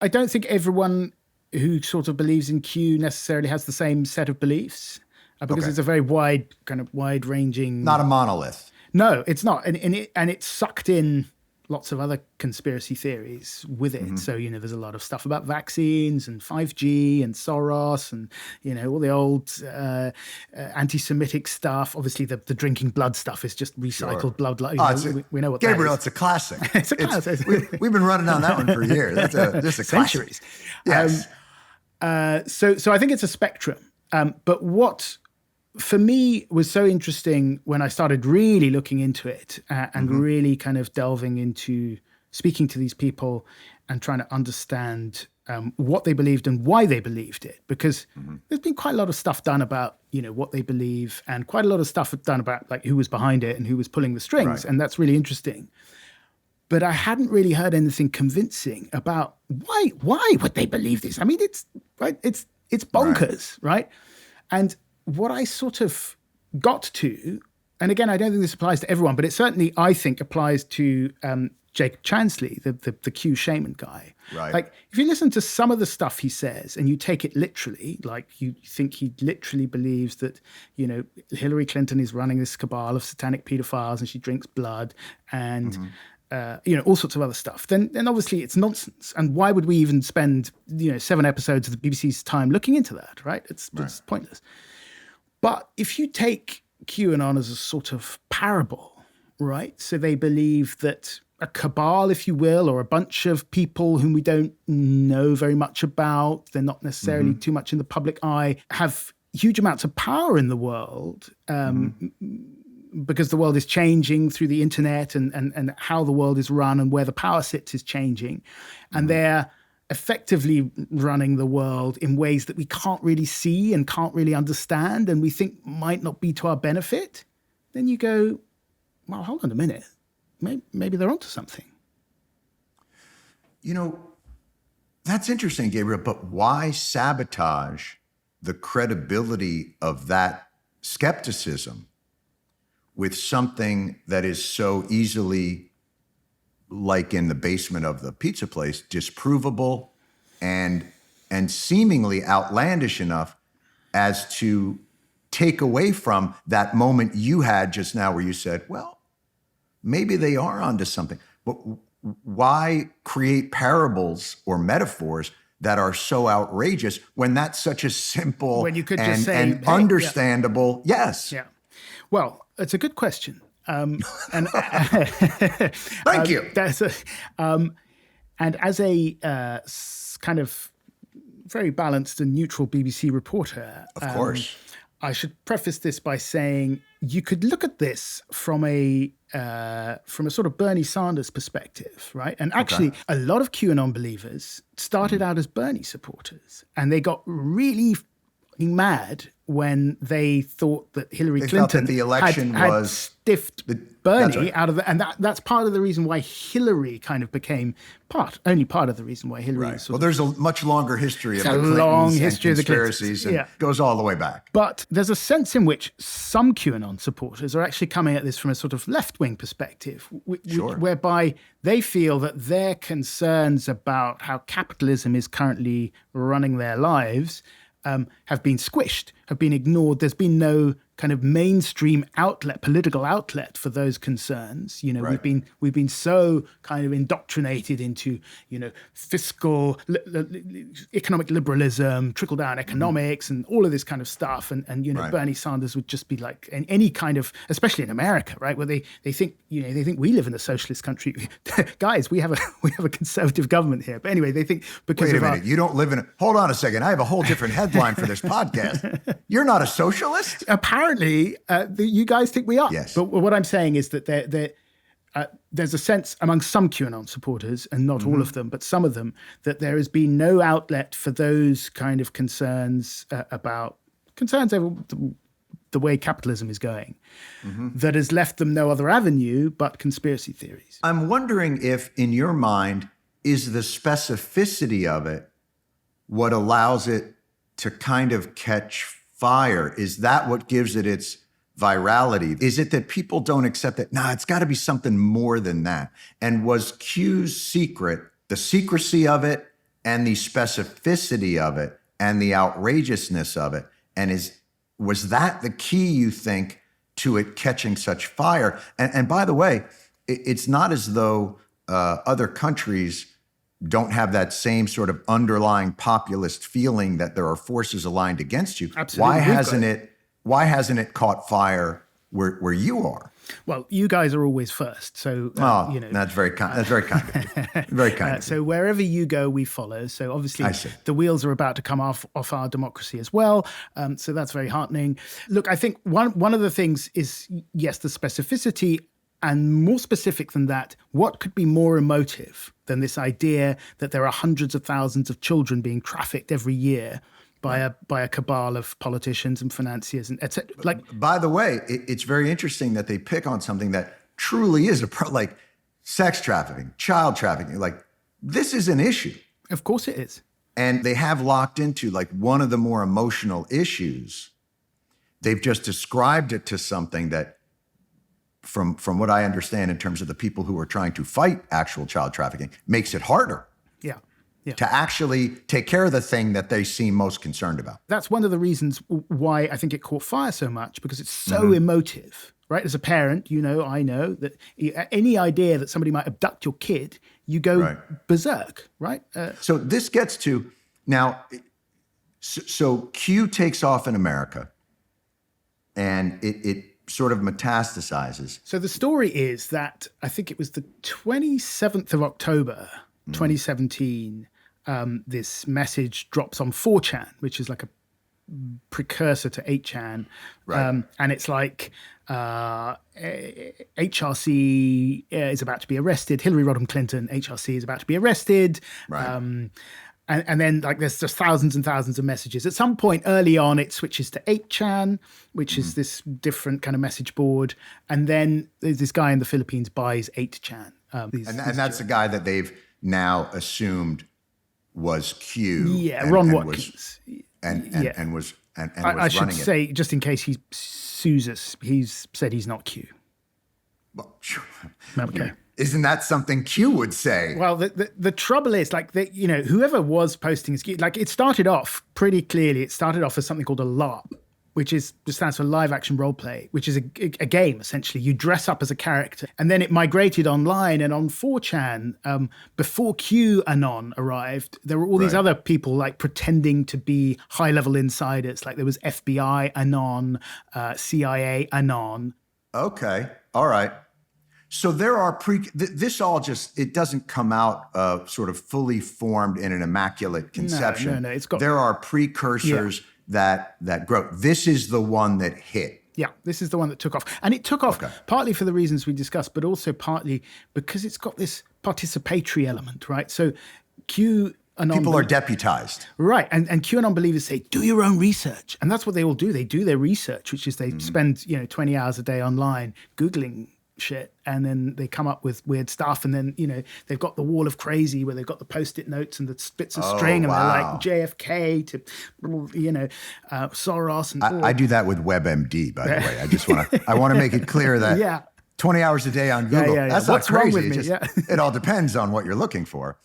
I don't think everyone who sort of believes in Q necessarily has the same set of beliefs because it's a very wide-ranging. Not a monolith. No, it's not, and it sucked in lots of other conspiracy theories with it. Mm-hmm. So, there's a lot of stuff about vaccines and 5G and Soros and, all the old anti-Semitic stuff. Obviously, the drinking blood stuff is just recycled blood. We know what Gabriel, that is. It's a classic. It's a classic. We've been running down that one for years. That's just a centuries. Classic. Yes. So I think it's a spectrum. But what, for me, was so interesting when I started really looking into it and really kind of delving into speaking to these people and trying to understand what they believed and why they believed it. Because there's been quite a lot of stuff done about, what they believe, and quite a lot of stuff done about like who was behind it and who was pulling the strings. Right. And that's really interesting. But I hadn't really heard anything convincing about why would they believe this? I mean, it's bonkers, right? And what I sort of got to, and again, I don't think this applies to everyone, but it certainly, I think, applies to Jake Chansley, the Q shaman guy. Right. Like, if you listen to some of the stuff he says and you take it literally, like you think he literally believes that, Hillary Clinton is running this cabal of satanic pedophiles and she drinks blood and... all sorts of other stuff, then obviously it's nonsense. And why would we even spend, 7 episodes of the BBC's time looking into that, right? It's pointless. But if you take QAnon as a sort of parable, right? So they believe that a cabal, if you will, or a bunch of people whom we don't know very much about, they're not necessarily too much in the public eye, have huge amounts of power in the world, because the world is changing through the internet and how the world is run and where the power sits is changing. And they're effectively running the world in ways that we can't really see and can't really understand and we think might not be to our benefit. Then you go, well, hold on a minute. Maybe they're onto something. That's interesting, Gabriel, but why sabotage the credibility of that skepticism with something that is so easily, like in the basement of the pizza place, disprovable and seemingly outlandish enough as to take away from that moment you had just now where you said, well, maybe they are onto something. But why create parables or metaphors that are so outrageous when that's such a simple when you could just say, and understandable, yes. Yeah. Well, it's a good question. And thank you. And as a kind of very balanced and neutral BBC reporter, of course, I should preface this by saying you could look at this from a sort of Bernie Sanders perspective, right? And actually, a lot of QAnon believers started out as Bernie supporters, and they got really mad when they thought that Hillary Clinton the election had stiffed Bernie out of the, and that's part of the reason why Hillary kind of became only part of the reason why Hillary. Right. Well, there's a much longer history of the Clintons and conspiracies, and goes all the way back. But there's a sense in which some QAnon supporters are actually coming at this from a sort of left-wing perspective, whereby they feel that their concerns about how capitalism is currently running their lives have been squished, have been ignored. There's been no kind of mainstream outlet, political outlet for those concerns. We've been so kind of indoctrinated into, fiscal, economic liberalism, trickle-down economics, and all of this kind of stuff. And Bernie Sanders would just be like any kind of, especially in America, right, where they think, they think we live in a socialist country. Guys, we have a conservative government here. But anyway, they think because Wait a minute, you don't live in hold on a second. I have a whole different headline for this podcast. You're not a socialist? Apparently, you guys think we are. Yes. But what I'm saying is that there's a sense among some QAnon supporters, and not all of them, but some of them, that there has been no outlet for those kind of concerns over the way capitalism is going, that has left them no other avenue but conspiracy theories. I'm wondering if, in your mind, is the specificity of it what allows it to kind of catch fire? Is that what gives it its virality? Is it that people don't accept that? Nah, it's got to be something more than that. And was Q's secret, the secrecy of it, and the specificity of it and the outrageousness of it. And was that the key, you think, to it catching such fire? And by the way, it's not as though other countries don't have that same sort of underlying populist feeling that there are forces aligned against you. Absolutely. Why hasn't it caught fire where you are? Well, you guys are always first, so that's very kind. That's very kind of you. Very kind. Of you. So wherever you go, we follow. So obviously, the wheels are about to come off our democracy as well. So that's very heartening. Look, I think one of the things is, yes, the specificity, and more specific than that, what could be more emotive than this idea that there are hundreds of thousands of children being trafficked every year by a cabal of politicians and financiers and etc. Like, by the way, it's very interesting that they pick on something that truly is like sex trafficking, child trafficking. Like, this is an issue. Of course it is. And they have locked into like one of the more emotional issues. They've just described it to something that, from what I understand in terms of the people who are trying to fight actual child trafficking, makes it harder. Yeah. To actually take care of the thing that they seem most concerned about. That's one of the reasons why I think it caught fire so much, because it's so emotive, right? As a parent, I know that any idea that somebody might abduct your kid, you go berserk, right? So this gets to, now, so Q takes off in America, and it sort of metastasizes. So the story is that I think it was the 27th of October, 2017, this message drops on 4chan, which is like a precursor to 8chan. Right. And it's like HRC is about to be arrested. Hillary Rodham Clinton, HRC, is about to be arrested. Right. And then like there's just thousands and thousands of messages. At some point early on, it switches to 8chan, which is this different kind of message board. And then there's this guy in the Philippines buys 8chan. And that's the guy that they've now assumed was Q. Yeah, Ron Watkins. And was I should say, just in case he sues us, he's said he's not Q. Well, Okay. Isn't that something Q would say? Well, the trouble is, like, whoever was posting his Q, like, it started off pretty clearly. It started off as something called a LARP, which stands for live action role play, which is a game, essentially. You dress up as a character. And then it migrated online, and on 4chan, before QAnon arrived, there were all these other people like pretending to be high-level insiders. Like there was FBI Anon, CIA Anon. Okay. All right. So there are this all just, it doesn't come out sort of fully formed in an immaculate conception. No. There are precursors that grow. This is the one that hit. Yeah, this is the one that took off. And it took off partly for the reasons we discussed, but also partly because it's got this participatory element, right? So People are deputized. Right. And QAnon believers say, do your own research. And that's what they all do. They do their research, which is they spend 20 hours a day online Googling shit, and then they come up with weird stuff, and then they've got the wall of crazy where they've got the post-it notes and the bits of string, and they're like JFK to Soros and I do that with WebMD, by the way. I want to make it clear that 20 hours a day on Google, that's What's not crazy. Wrong with me? It all depends on what you're looking for.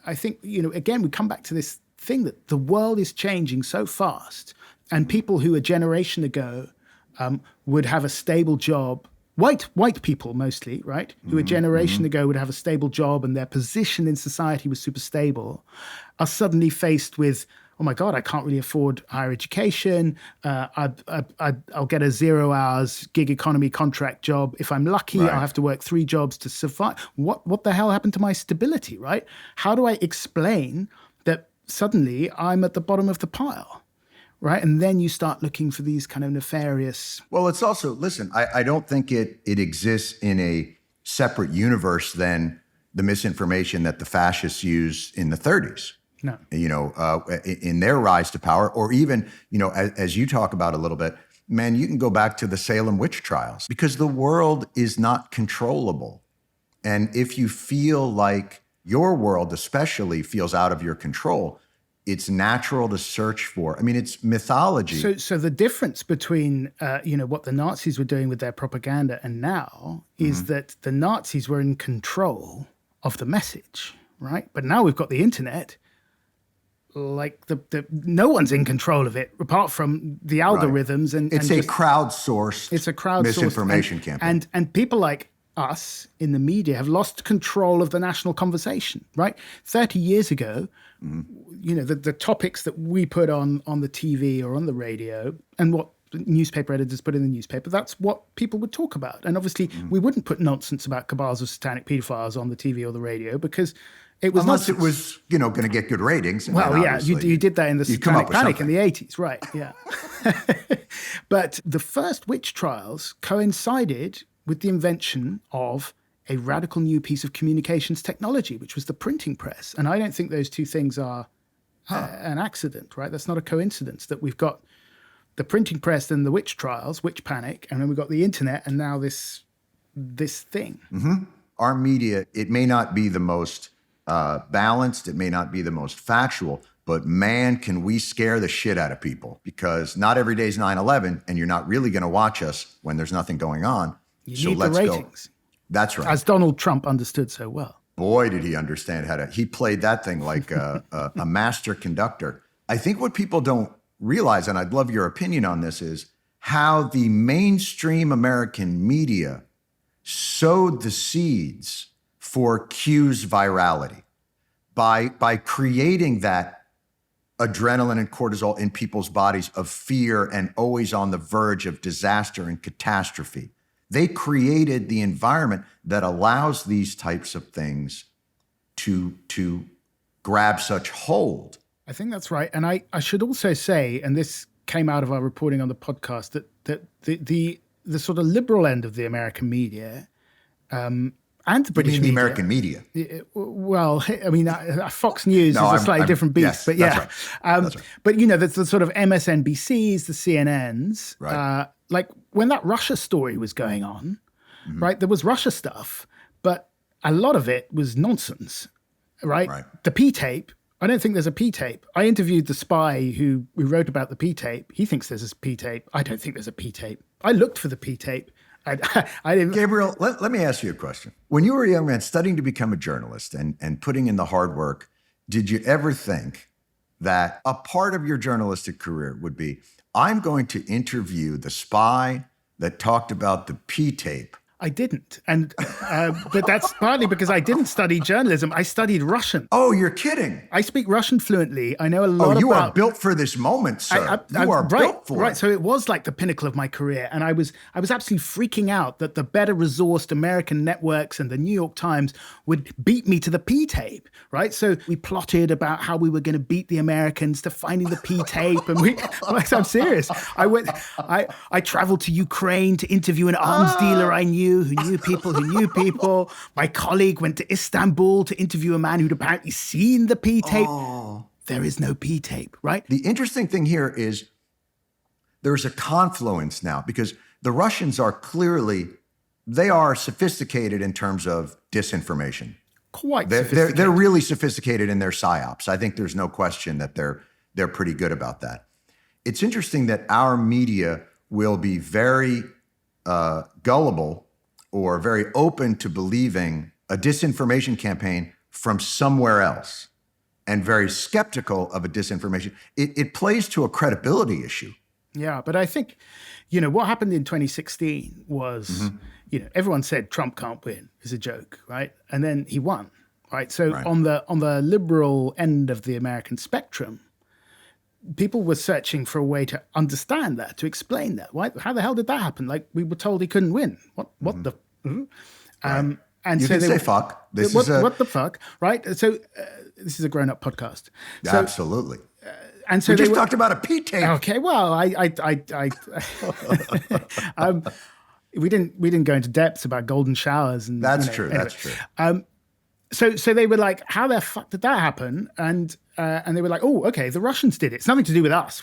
I think again we come back to this thing that the world is changing so fast, and people who a generation ago would have a stable job, white people mostly, right? Who a generation ago would have a stable job and their position in society was super stable, are suddenly faced with, oh my God, I can't really afford higher education. I'll get a 0 hours gig economy contract job. If I'm lucky, I'll have to work 3 jobs to survive. What the hell happened to my stability, right? How do I explain that suddenly I'm at the bottom of the pile? Right. And then you start looking for these kind of nefarious. Well, it's also, listen, I don't think it exists in a separate universe than the misinformation that the fascists used in the 30s. No. In their rise to power, or even, as you talk about a little bit, man, you can go back to the Salem witch trials, because the world is not controllable. And if you feel like your world especially feels out of your control, it's natural to search for. I mean, it's mythology. So the difference between, what the Nazis were doing with their propaganda and now is that the Nazis were in control of the message, right? But now we've got the internet. like no one's in control of it apart from the algorithms. And it's a crowdsourced misinformation campaign. And people like us in the media have lost control of the national conversation, right? 30 years ago, the topics that we put on the TV or on the radio and what newspaper editors put in the newspaper, that's what people would talk about. And obviously we wouldn't put nonsense about cabals of satanic pedophiles on the TV or the radio because it was unless it was, going to get good ratings. Well, yeah, you did that in the Satanic Panic in the 80s, right, yeah. But the first witch trials coincided with the invention of a radical new piece of communications technology, which was the printing press. And I don't think those two things are an accident, right? That's not a coincidence that we've got the printing press and the witch trials, witch panic, and then we've got the internet and now this thing. Mm-hmm. Our media, it may not be the most balanced, it may not be the most factual, but man, can we scare the shit out of people, because not every day's 9/11 and you're not really going to watch us when there's nothing going on. You need the ratings. Go. That's right. As Donald Trump understood so well. Boy, did he understand he played that thing like a master conductor. I think what people don't realize, and I'd love your opinion on this, is how the mainstream American media sowed the seeds for Q's virality by creating that adrenaline and cortisol in people's bodies of fear and always on the verge of disaster and catastrophe. They created the environment that allows these types of things to grab such hold. I think that's right. And I should also say, and this came out of our reporting on the podcast, that the sort of liberal end of the American media and the British media. The American media. Well, I mean, Fox News is a slightly different beast, yes, but yeah. That's right. That's right. But, the sort of MSNBCs, the CNNs, right. Like when that Russia story was going on, right, there was Russia stuff, but a lot of it was nonsense, right? The P-tape, I don't think there's a P-tape. I interviewed the spy who wrote about the P-tape. He thinks there's a P-tape. I don't think there's a P-tape. I looked for the P-tape. I didn't. Gabriel, let me ask you a question. When you were a young man studying to become a journalist and putting in the hard work, did you ever think that a part of your journalistic career would be, I'm going to interview the spy that talked about the P-tape? I didn't. And but that's partly because I didn't study journalism. I studied Russian. Oh, you're kidding. I speak Russian fluently. I know a lot about... Oh, you are built for this moment, sir. You are built for it. Right. So it was like the pinnacle of my career. And I was absolutely freaking out that the better resourced American networks and the New York Times would beat me to the P-tape, right? So we plotted about how we were going to beat the Americans to finding the P-tape. And I'm serious. I traveled to Ukraine to interview an arms dealer I knew who knew people. My colleague went to Istanbul to interview a man who'd apparently seen the P-tape. Oh. There is no P-tape, right? The interesting thing here is there's a confluence now, because the Russians are they are sophisticated in terms of disinformation. Quite sophisticated. They're really sophisticated in their psyops. I think there's no question that they're pretty good about that. It's interesting that our media will be very gullible or very open to believing a disinformation campaign from somewhere else and very skeptical of a disinformation. It plays to a credibility issue. Yeah, but I think, what happened in 2016 was, everyone said Trump can't win. It's a joke, right? And then he won, right? So on the liberal end of the American spectrum, people were searching for a way to understand that, to explain that. Why? How the hell did that happen? Like, we were told he couldn't win. What the? Right. And you so can say fuck. What the fuck? Right. So this is a grown-up podcast. So, absolutely. And so we just talked about a P-tape. Okay. Well, we didn't go into depths about golden showers and that's true. Anyway. That's true. So they were like, how the fuck did that happen? And they were like, oh, okay, the Russians did it. It's nothing to do with us.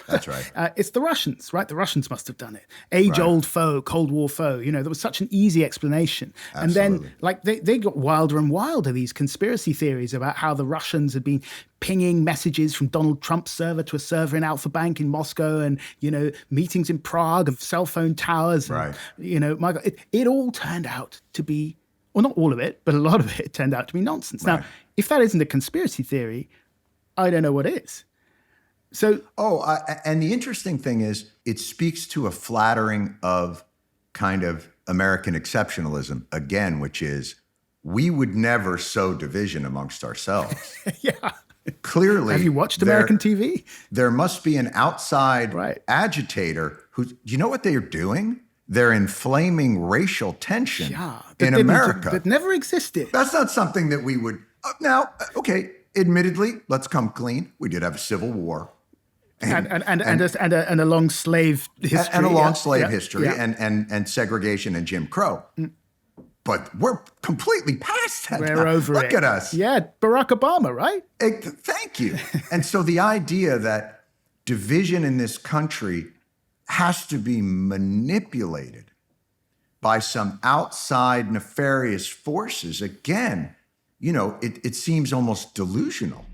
That's right. It's the Russians, right? The Russians must have done it. Age-old foe, Cold War foe. There was such an easy explanation. Absolutely. And then, they got wilder and wilder, these conspiracy theories about how the Russians had been pinging messages from Donald Trump's server to a server in Alpha Bank in Moscow and, meetings in Prague of cell phone towers. Right. And, my God, it all turned out to be, well, not all of it, but a lot of it turned out to be nonsense. Right. Now, if that isn't a conspiracy theory, I don't know what is. So, And the interesting thing is, it speaks to a flattering of kind of American exceptionalism, again, which is we would never sow division amongst ourselves. yeah. Clearly, Have you watched American TV? There must be an outside Right. agitator who, you know what they are doing? They're inflaming racial tension That in didn't- America. That never existed. That's not something that we would. Now, okay, admittedly, let's come clean. We did have a civil war. And a long slave history. And a long slave history yeah. and segregation and Jim Crow. But we're completely past that. We're now. over it. Look at us. Yeah, Barack Obama, right? Thank you. And so the idea that division in this country has to be manipulated by some outside nefarious forces, again, it seems almost delusional.